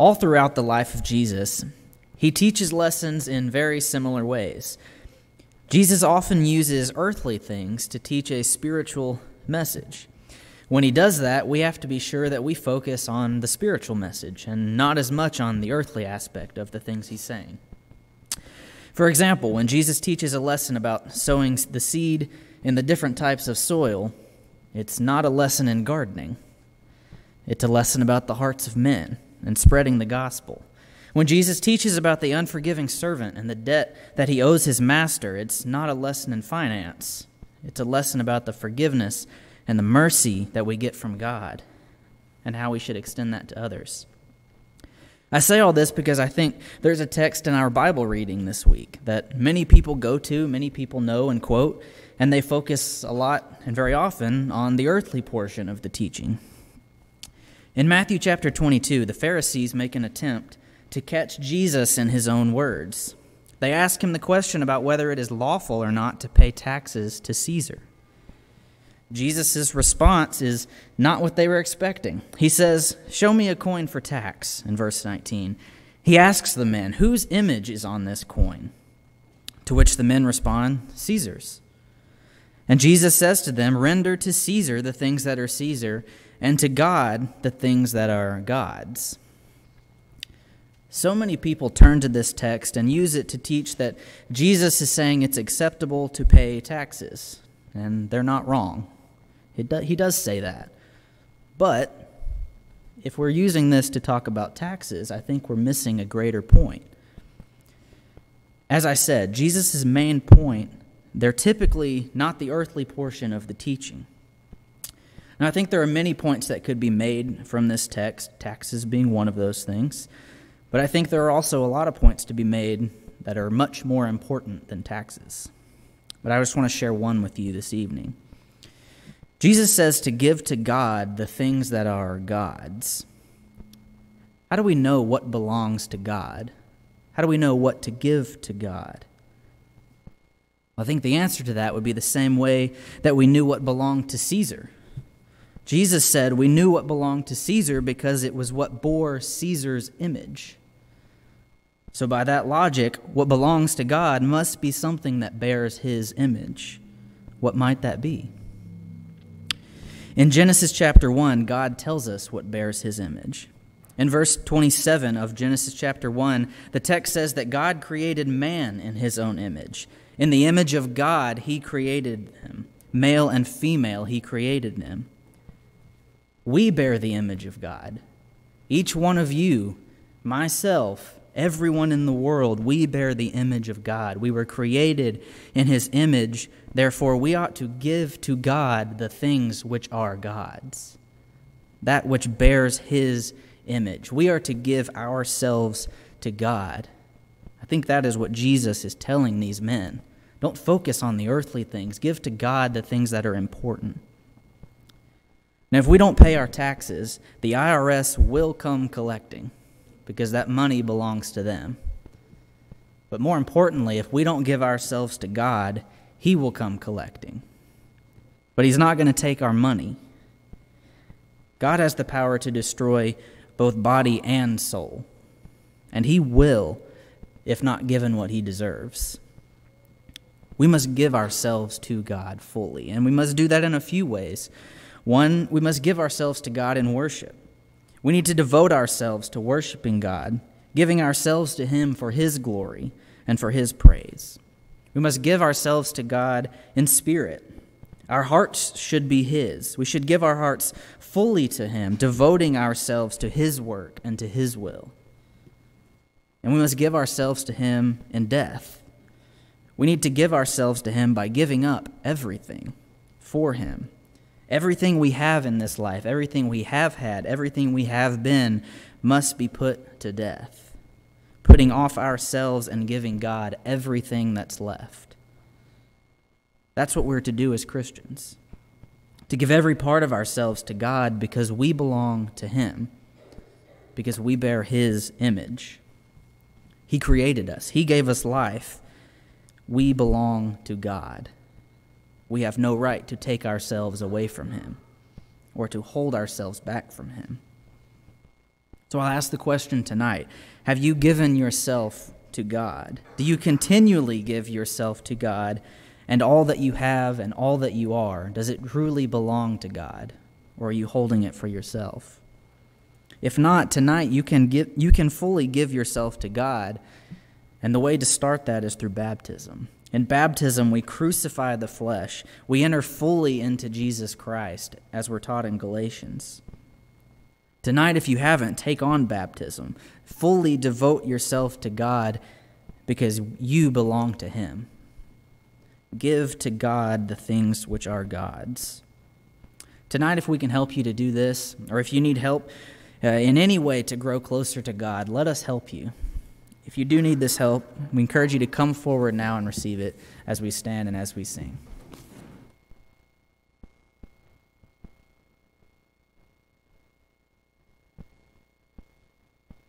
All throughout the life of Jesus, he teaches lessons in very similar ways. Jesus often uses earthly things to teach a spiritual message. When he does that, we have to be sure that we focus on the spiritual message and not as much on the earthly aspect of the things he's saying. For example, when Jesus teaches a lesson about sowing the seed in the different types of soil, it's not a lesson in gardening. It's a lesson about the hearts of men and spreading the gospel. When Jesus teaches about the unforgiving servant and the debt that he owes his master, it's not a lesson in finance. It's a lesson about the forgiveness and the mercy that we get from God and how we should extend that to others. I say all this because I think there's a text in our Bible reading this week that many people go to, many people know and quote, and they focus a lot and very often on the earthly portion of the teaching. In Matthew chapter 22, the Pharisees make an attempt to catch Jesus in his own words. They ask him the question about whether it is lawful or not to pay taxes to Caesar. Jesus' response is not what they were expecting. He says, "Show me a coin for tax," in verse 19. He asks the men, "Whose image is on this coin?" To which the men respond, "Caesar's." And Jesus says to them, "Render to Caesar the things that are Caesar, and to God the things that are God's." So many people turn to this text and use it to teach that Jesus is saying it's acceptable to pay taxes, and they're not wrong. He does say that. But if we're using this to talk about taxes, I think we're missing a greater point. As I said, Jesus' main point, they're typically not the earthly portion of the teaching. And I think there are many points that could be made from this text, taxes being one of those things. But I think there are also a lot of points to be made that are much more important than taxes. But I just want to share one with you this evening. Jesus says to give to God the things that are God's. How do we know what belongs to God? How do we know what to give to God? I think the answer to that would be the same way that we knew what belonged to Caesar. Jesus said we knew what belonged to Caesar because it was what bore Caesar's image. So by that logic, what belongs to God must be something that bears his image. What might that be? In Genesis chapter 1, God tells us what bears his image. In verse 27 of Genesis chapter 1, the text says that God created man in his own image. In the image of God, he created him. Male and female, he created them. We bear the image of God. Each one of you, myself, everyone in the world, we bear the image of God. We were created in his image. Therefore, we ought to give to God the things which are God's, that which bears his image. We are to give ourselves to God. I think that is what Jesus is telling these men. Don't focus on the earthly things. Give to God the things that are important. Now, if we don't pay our taxes, the IRS will come collecting because that money belongs to them. But more importantly, if we don't give ourselves to God, he will come collecting. But he's not going to take our money. God has the power to destroy both body and soul, and he will, if not given what he deserves. We must give ourselves to God fully, and we must do that in a few ways. One, we must give ourselves to God in worship. We need to devote ourselves to worshiping God, giving ourselves to him for his glory and for his praise. We must give ourselves to God in spirit. Our hearts should be his. We should give our hearts fully to him, devoting ourselves to his work and to his will. And we must give ourselves to him in death. We need to give ourselves to him by giving up everything for him. Everything we have in this life, everything we have had, everything we have been, must be put to death, putting off ourselves and giving God everything that's left. That's what we're to do as Christians, to give every part of ourselves to God because we belong to him, because we bear his image. He created us. He gave us life. We belong to God. We have no right to take ourselves away from him or to hold ourselves back from him. So I'll ask the question tonight, have you given yourself to God? Do you continually give yourself to God, and all that you have and all that you are, does it truly belong to God, or are you holding it for yourself? If not, tonight you can fully give yourself to God, and the way to start that is through baptism. In baptism, we crucify the flesh. We enter fully into Jesus Christ, as we're taught in Galatians. Tonight, if you haven't, take on baptism. Fully devote yourself to God because you belong to Him. Give to God the things which are God's. Tonight, if we can help you to do this, or if you need help in any way to grow closer to God, let us help you. If you do need this help, we encourage you to come forward now and receive it as we stand and as we sing.